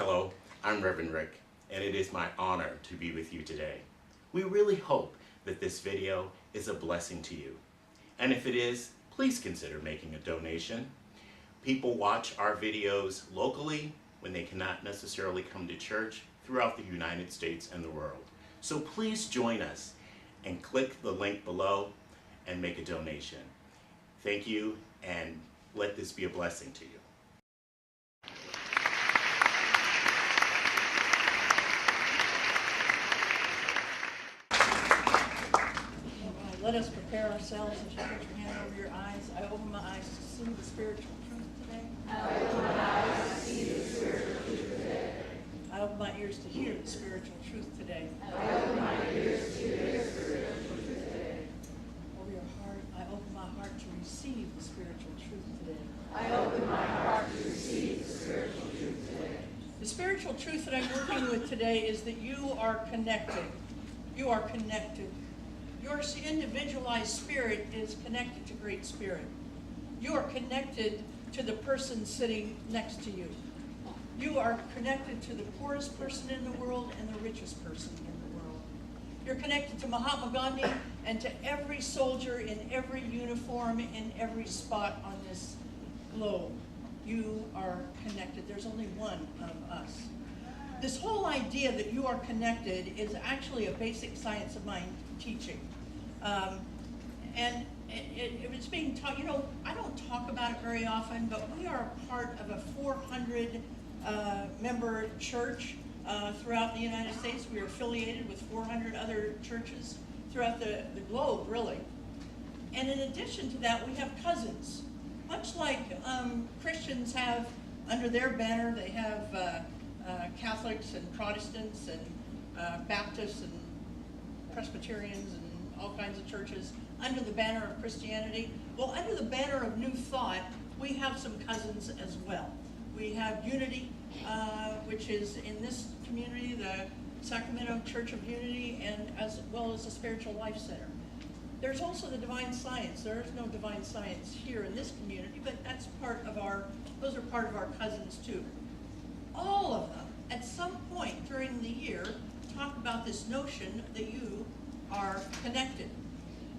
Hello, I'm Reverend Rick, and it is my honor to be with you today. We really hope that this video is a blessing to you. And if it is, please consider making a donation. People watch our videos locally when they cannot necessarily come to church throughout the United States and the world. So please join us and click the link below and make a donation. Thank you, and let this be a blessing to you. Let us prepare ourselves as you put your hand over your eyes. I open my eyes to see the spiritual truth today. I open my eyes to see the spiritual truth today. I open my ears to hear the spiritual truth today. I open my ears to hear the spiritual truth today. Over your heart, I open my heart to receive the spiritual truth today. I open my heart to receive the spiritual truth today. The spiritual truth that I'm working with today is that you are connected. You are connected. Your individualized spirit is connected to Great Spirit. You are connected to the person sitting next to you. You are connected to the poorest person in the world and the richest person in the world. You're connected to Mahatma Gandhi and to every soldier in every uniform in every spot on this globe. You are connected. There's only one of us. This whole idea that you are connected is actually a basic science of mind teaching. And it's being taught, you know, I don't talk about it very often, but we are part of a 400 member church throughout the United States. We are affiliated with 400 other churches throughout the globe, really. And in addition to that, we have cousins. Much like Christians have under their banner, they have Catholics and Protestants and Baptists and Presbyterians and all kinds of churches under the banner of Christianity. Well, under the banner of New Thought, we have some cousins as well. We have Unity, which is in this community, the Sacramento Church of Unity, and as well as the Spiritual Life Center. There's also the Divine Science. There is no Divine Science here in this community, but that's part of those are part of our cousins too. All of them, at some point during the year, talk about this notion that you are connected.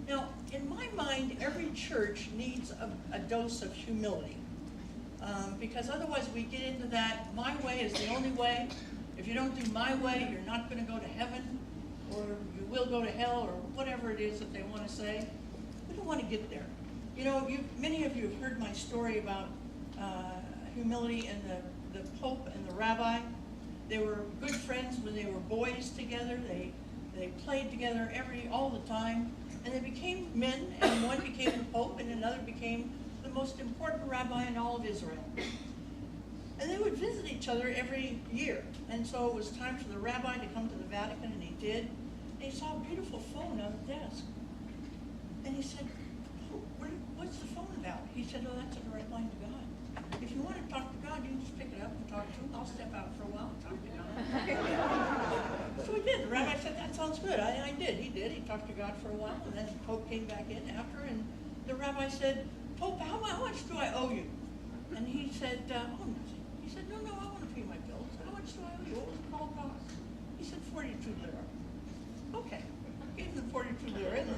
Now, in my mind, every church needs a dose of humility, because otherwise we get into that, my way is the only way. If you don't do my way, you're not going to go to heaven, or you will go to hell, or whatever it is that they want to say. We don't want to get there. You know, many of you have heard my story about humility and the Pope and the Rabbi. They were good friends when they were boys together. They played together all the time, and they became men, and one became the Pope, and another became the most important rabbi in all of Israel. And they would visit each other every year, and so it was time for the rabbi to come to the Vatican, and he did. And he saw a beautiful phone on the desk, and he said, "Oh, what's the phone about?" He said, "Oh, that's a direct line to God. If you want to talk to God, you can just pick it up and talk to him. I'll step out for a while and talk to God." So he did. The rabbi said, "That sounds good." I did. He did. He talked to God for a while, and then the Pope came back in after, and the rabbi said, "Pope, how much do I owe you?" And he said, "Oh, nothing." He said, No, I want to pay my bills. How much do I owe you? What was the call cost?" He said, 42 lira. Okay. Gave him the 42 lira, and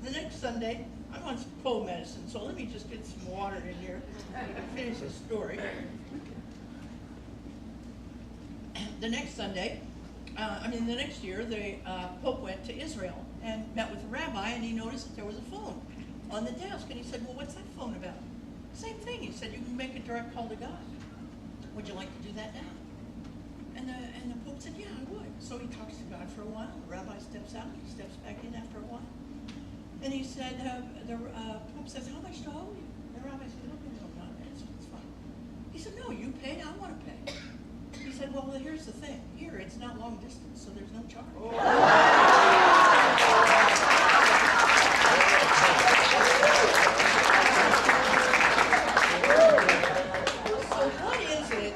the next Sunday, I want some cold medicine, so let me just get some water in here and finish the story. The next year, the Pope went to Israel and met with the rabbi, and he noticed that there was a phone on the desk, and he said, "Well, what's that phone about?" Same thing. He said, "You can make a direct call to God. Would you like to do that now?" And the Pope said, "Yeah, I would." So he talks to God for a while. The rabbi steps out. He steps back in after a while. And he said, the Pope says, "How much do I owe you?" The rabbi said, "No, it's fine." He said, "No, you pay. I want to pay." He said, "Well, here's the thing. Here, it's not long distance, so there's no charge." So what is it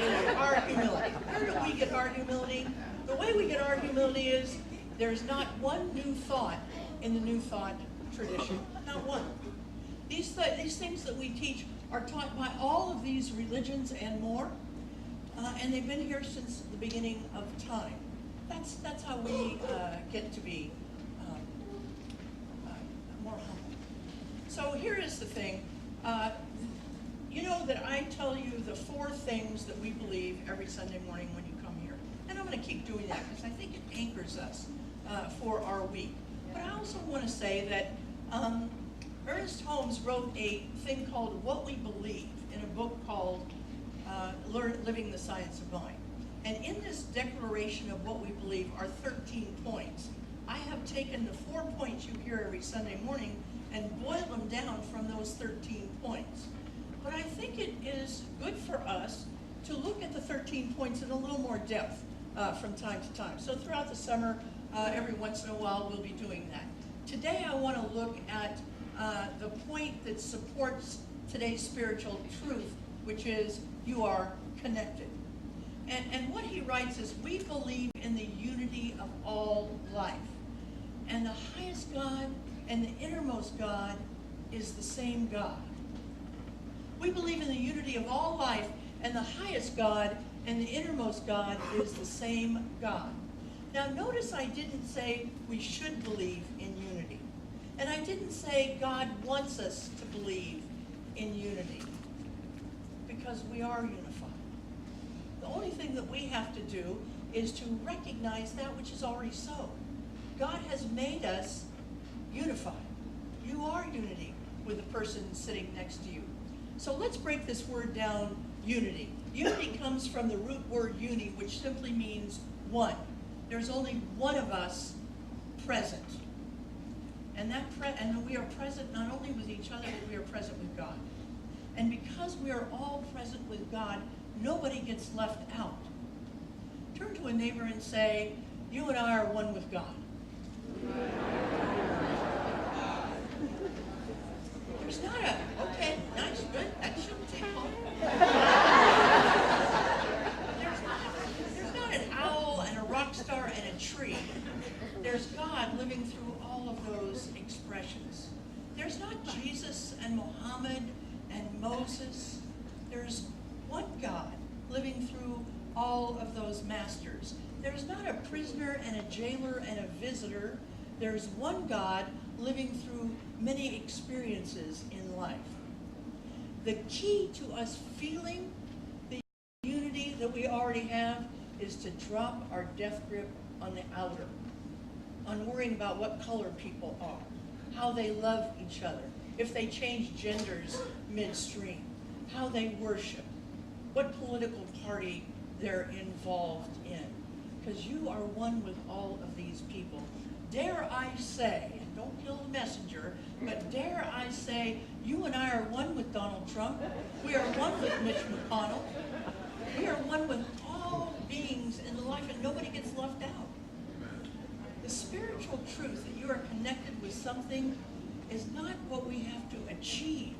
in our humility? Where do we get our humility? The way we get our humility is there's not one new thought in the New Thought tradition. Not one. These things that we teach are taught by all of these religions and more. and they've been here since the beginning of time. That's how we get to be more humble. So here is the thing. You know that I tell you the 4 things that we believe every Sunday morning when you come here. And I'm going to keep doing that because I think it anchors us for our week. But I also want to say that Ernest Holmes wrote a thing called What We Believe in a book called Living the Science of Mind. And in this declaration of what we believe are 13 points. I have taken the 4 points you hear every Sunday morning and boiled them down from those 13 points. But I think it is good for us to look at the 13 points in a little more depth from time to time. So throughout the summer, every once in a while, we'll be doing that. Today, I want to look at the point that supports today's spiritual truth, which is you are connected. And what he writes is, we believe in the unity of all life. And the highest God and the innermost God is the same God. We believe in the unity of all life, and the highest God and the innermost God is the same God. Now notice I didn't say we should believe in unity. And I didn't say God wants us to believe in unity, because we are unified. The only thing that we have to do is to recognize that which is already so. God has made us unified. You are unity with the person sitting next to you. So let's break this word down, unity. Unity comes from the root word uni, which simply means one. There's only one of us present. And we are present not only with each other, but we are present with God. And because we are all present with God, nobody gets left out. Turn to a neighbor and say, you and I are one with God. There's not a, okay, nice, good, that shouldn't take long. There's not an owl and a rock star and a tree. There's God living through all of those expressions. There's not Jesus and Muhammad and Moses. There's one God living through all of those masters. There's not a prisoner and a jailer and a visitor. There's one God living through many experiences in life. The key to us feeling the unity that we already have is to drop our death grip on the outer, on worrying about what color people are, how they love each other, if they change genders midstream, how they worship, what political party they're involved in. Because you are one with all of these people. Dare I say, and don't kill the messenger, but dare I say, you and I are one with Donald Trump. We are one with Mitch McConnell. We are one with all beings in life, and nobody gets left out. The spiritual truth that you are connected with something is not what we have to achieve.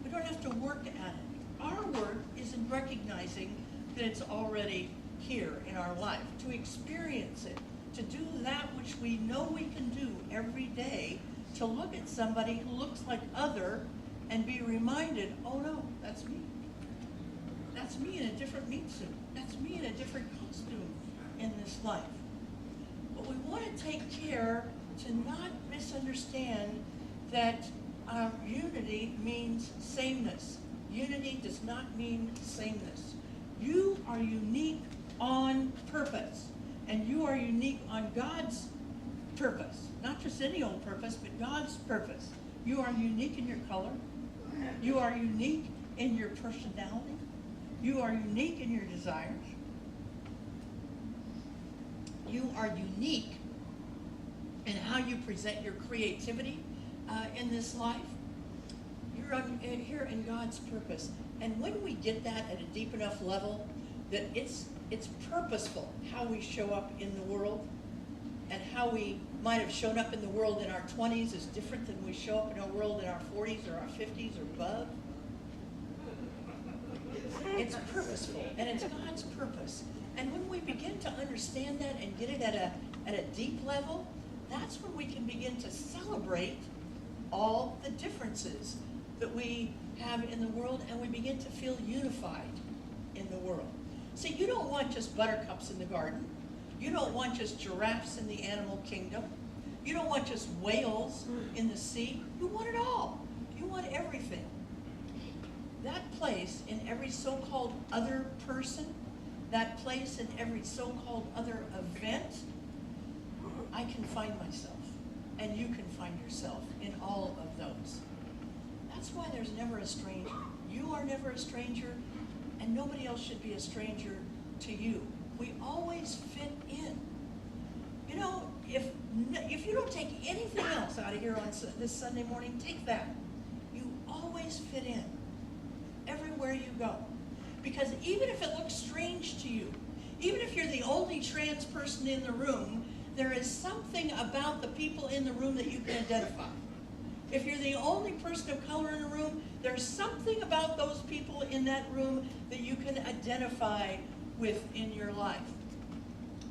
We don't have to work at it. Our work is in recognizing that it's already here in our life, to experience it, to do that which we know we can do every day, to look at somebody who looks like other and be reminded, oh no, that's me. That's me in a different meat suit. That's me in a different costume in this life. But we want to take care to not misunderstand that unity means sameness. Unity does not mean sameness. You are unique on purpose, and you are unique on God's purpose. Not just any old purpose, but God's purpose. You are unique in your color. You are unique in your personality. You are unique in your desires. You are unique in how you present your creativity in this life. You're here in God's purpose. And when we get that at a deep enough level, that it's purposeful how we show up in the world, and how we might have shown up in the world in our 20s is different than we show up in our world in our 40s or our 50s or above. It's purposeful, and it's God's purpose. And when we begin to understand that and get it at a deep level, that's when we can begin to celebrate all the differences that we have in the world, and we begin to feel unified in the world. See, you don't want just buttercups in the garden. You don't want just giraffes in the animal kingdom. You don't want just whales in the sea. You want it all. You want everything. That place in every so-called other person, that place in every so-called other event, I can find myself, and you can find yourself in all of those. That's why there's never a stranger. You are never a stranger, and nobody else should be a stranger to you. We always fit in. You know, if you don't take anything else out of here on this Sunday morning, take that. You always fit in everywhere you go. Because even if it looks strange to you, even if you're the only trans person in the room, there is something about the people in the room that you can identify. If you're the only person of color in the room, there's something about those people in that room that you can identify with in your life.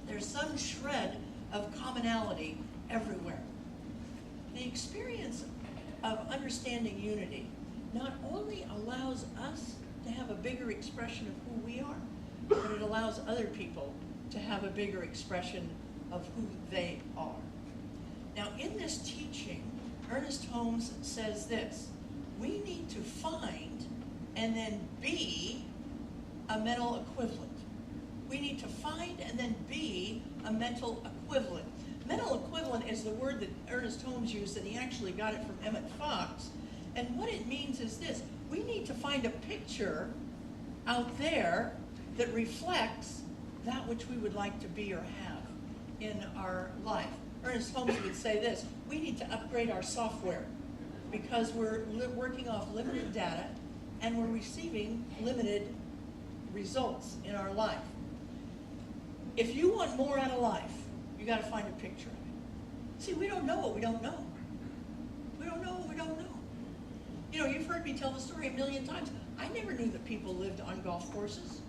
There's some shred of commonality everywhere. The experience of understanding unity not only allows us to have a bigger expression of who we are, but it allows other people to have a bigger expression of who they are. Now, in this teaching, Ernest Holmes says this: we need to find and then be a mental equivalent. We need to find and then be a mental equivalent. Mental equivalent is the word that Ernest Holmes used, and he actually got it from Emmett Fox. And what it means is this: we need to find a picture out there that reflects that which we would like to be or have in our life. Ernest Holmes would say this: we need to upgrade our software because we're working off limited data and we're receiving limited results in our life. If you want more out of life, you got to find a picture of it. See, we don't know what we don't know. We don't know what we don't know. You know, you've heard me tell the story a million times. I never knew that people lived on golf courses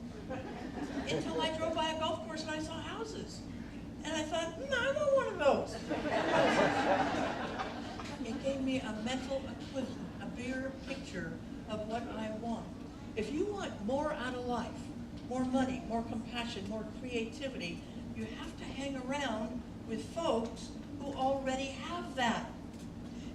until I drove by a golf course and I saw houses. And I thought, I want one of those. It gave me a mental equivalent, a bigger picture of what I want. If you want more out of life, more money, more compassion, more creativity, you have to hang around with folks who already have that.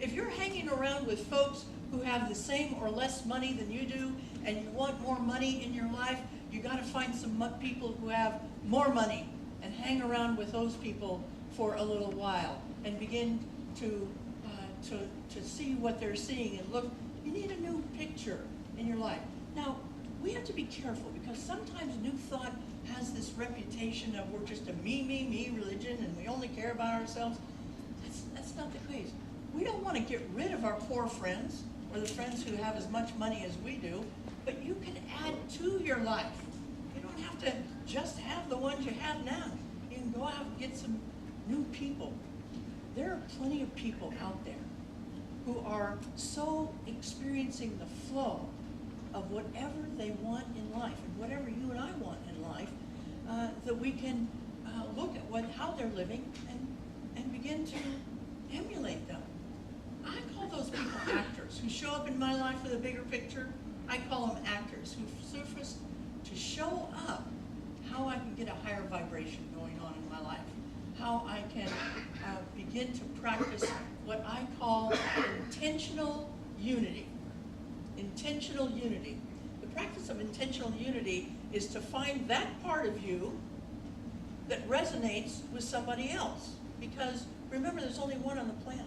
If you're hanging around with folks who have the same or less money than you do, and you want more money in your life, you got to find some people who have more money and hang around with those people for a little while and begin to see what they're seeing and look. You need a new picture in your life. Now, we have to be careful because sometimes New Thought has this reputation of we're just a me religion and we only care about ourselves. That's not the case. We don't want to get rid of our poor friends or the friends who have as much money as we do, but you can add to your life. You don't have to just have the ones you have now. You can go out and get some new people. There are plenty of people out there who are so experiencing the flow of whatever they want in life and whatever you and I want in life, that we can look at how they're living and begin to emulate them. I call those people actors who show up in my life with a bigger picture. I call them actors who surface to show up how I can get a higher vibration going on in my life, how I can begin to practice what I call intentional unity. Intentional unity. The practice of intentional unity is to find that part of you that resonates with somebody else. Because remember, there's only one on the planet.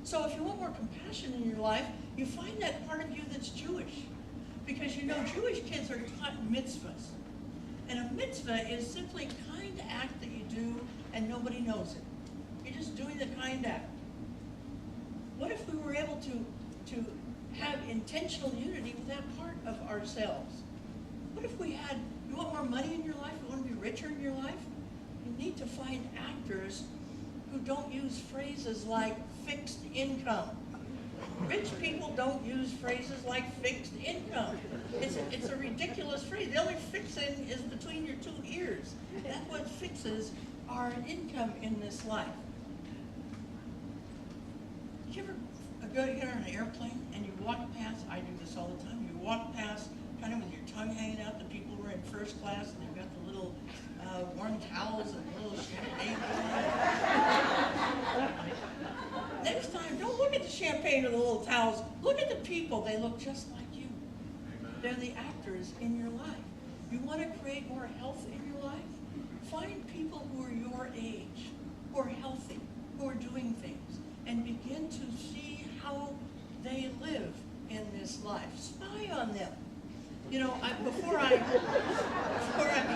So if you want more compassion in your life, you find that part of you that's Jewish. Because you know Jewish kids are taught mitzvahs. And a mitzvah is simply a kind act that you do and nobody knows it. You're just doing the kind act. What if we were able to have intentional unity with that part of ourselves? What if we had, you want more money in your life, you want to be richer in your life? You need to find actors who don't use phrases like fixed income. Rich people don't use phrases like fixed income. It's a ridiculous phrase. The only fixing is between your two ears. That's what fixes our income in this life. Did you ever get on an airplane and you walk past, I do this all the time, you walk past kind of with your tongue hanging out the people we're in first class and they've got the little warm towels and the little champagne. Next time, don't look at the champagne or the little towels. Look at the people. They look just like you. They're the actors in your life. You want to create more health in your life? Find people who are your age, who are healthy, who are doing things, and begin to see how they live in this life. Spy on them. You know, before I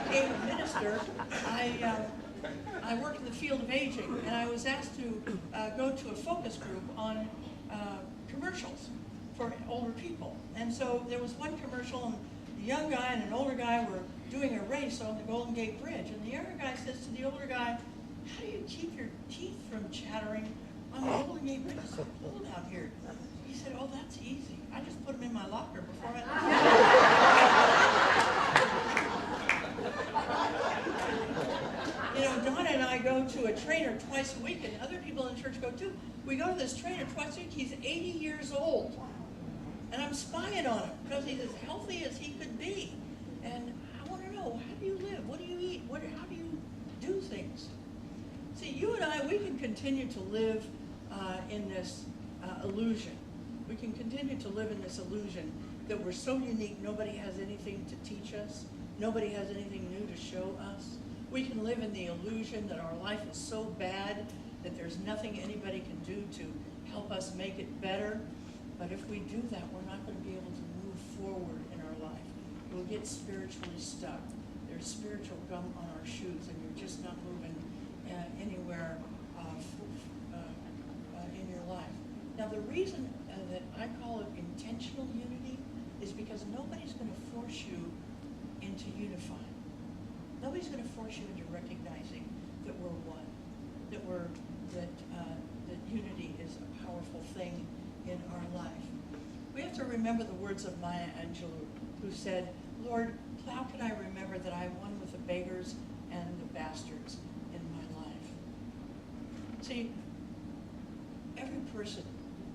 became a minister, I worked in the field of aging, and I was asked to go to a focus group on commercials for older people. And so there was one commercial, and the young guy and an older guy were doing a race on the Golden Gate Bridge, and the younger guy says to the older guy, "How do you keep your teeth from chattering on the Golden Gate Bridge? It's so cold out here." He said, "Oh, that's easy. I just put them in my locker before I left." You know, Donna and I go to a trainer twice a week, and other people in church go too. We go to this trainer twice a week. He's 80 years old. And I'm spying on him because he's as healthy as he could be. And I want to know, how do you live? What do you eat? How do you do things? See, you and I, we can continue to live in this illusion. We can continue to live in this illusion that we're so unique, nobody has anything to teach us. Nobody has anything new to show us. We can live in the illusion that our life is so bad that there's nothing anybody can do to help us make it better. But if we do that, we're not going to be able to move forward in our life. We'll get spiritually stuck. There's spiritual gum on our shoes, and you're just not moving anywhere in your life. Now, the reason that I call it intentional unity is because nobody's going to force you into unifying. Nobody's going to force you into recognizing that we're one, that unity is a powerful thing in our life. We have to remember the words of Maya Angelou, who said, "Lord, how can I remember that I am one with the beggars and the bastards in my life?" See, every person,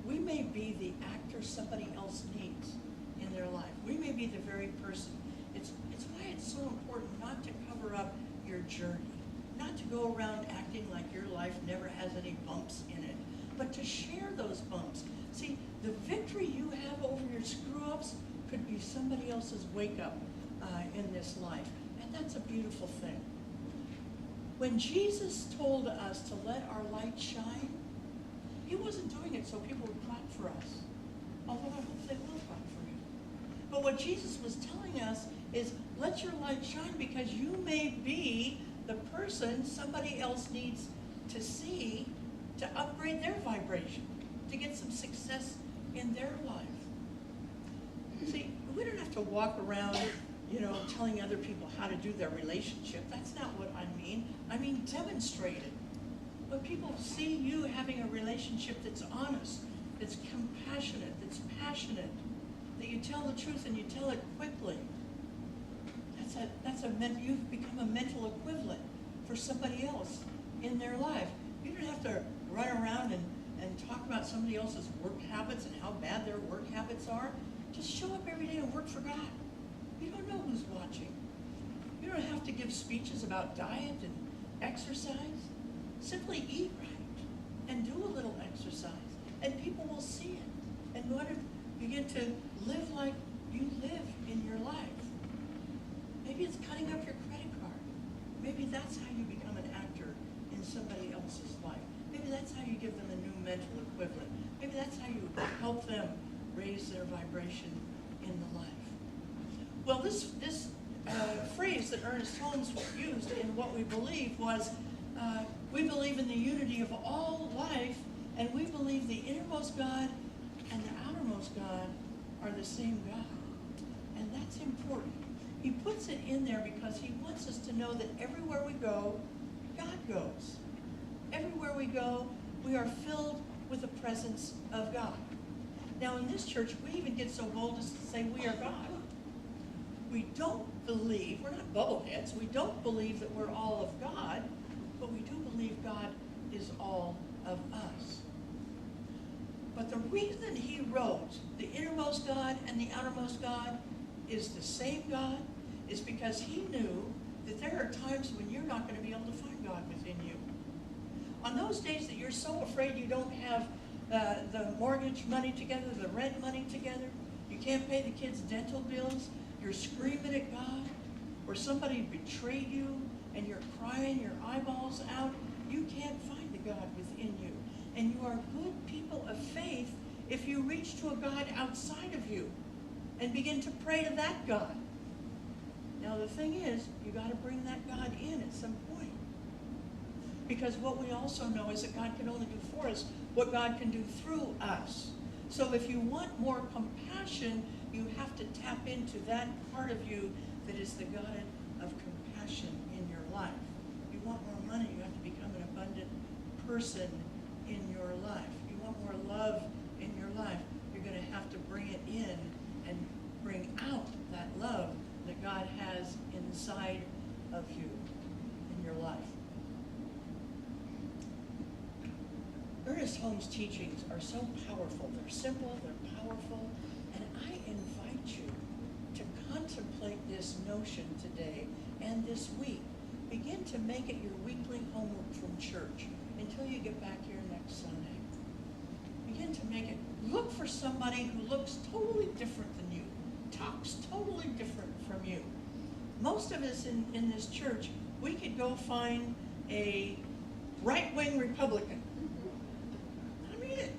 we may be the actor somebody else needs in their life. We may be the very person. It's why it's so important not to cover up your journey, not to go around acting like your life never has any bumps in it, but to share those bumps. See, the victory you have over your screw-ups could be somebody else's wake-up in this life, and that's a beautiful thing. When Jesus told us to let our light shine, he wasn't doing it so people would clap for us, although I hope they will clap for you. But what Jesus was telling us is, let your light shine because you may be the person somebody else needs to see to upgrade their vibration, to get some success in their life. See, we don't have to walk around, telling other people how to do their relationship. That's not what I mean. I mean, demonstrate it. When people see you having a relationship that's honest, that's compassionate, that's passionate, that you tell the truth and you tell it quickly, you've become a mental equivalent for somebody else in their life. You don't have to run around and talk about somebody else's work habits and how bad their work habits are. Just show up every day and work for God. You don't know who's watching. You don't have to give speeches about diet and exercise. Simply eat right and do a little exercise, and people will see it and want to begin to live like you live in your life. Maybe it's cutting up your credit card. Maybe that's how you become an actor in somebody else's life. Maybe that's how you give them a new mental equivalent. Maybe that's how you help them raise their vibration in the life. Well, this phrase that Ernest Holmes used in What We Believe was, we believe in the unity of all life, and we believe the innermost God and the outermost God are the same God. And that's important. He puts it in there because he wants us to know that everywhere we go, God goes. Everywhere we go, we are filled with the presence of God. Now in this church, we even get so bold as to say we are God. We don't believe, we're not bubbleheads, we don't believe that we're all of God, but we do believe God is all of us. But the reason he wrote the innermost God and the outermost God is the same God, is because he knew that there are times when you're not going to be able to find God within you. On those days that you're so afraid you don't have the mortgage money together, the rent money together, you can't pay the kids' dental bills, you're screaming at God, or somebody betrayed you and you're crying your eyeballs out, you can't find the God within you. And you are good people of faith if you reach to a God outside of you and begin to pray to that God. Now the thing is, you got to bring that God in at some point. Because what we also know is that God can only do for us what God can do through us. So if you want more compassion, you have to tap into that part of you that is the God of compassion in your life. If you want more money, you have to become an abundant person in your life. If you want more love in your life, you're going to have to bring it in and bring out that love that God has inside of you in your life. Ernest Holmes' teachings are so powerful. They're simple, they're powerful, and I invite you to contemplate this notion today and this week. Begin to make it your weekly homework from church until you get back here next Sunday. Begin to make it. Look for somebody who looks totally different than you, talks totally different from you. Most of us in this church, we could go find a right-wing Republican. I mean it.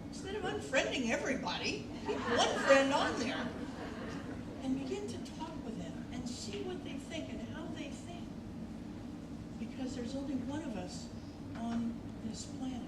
Instead of unfriending everybody, keep one friend on there and begin to talk with them and see what they think and how they think. Because there's only one of us on this planet.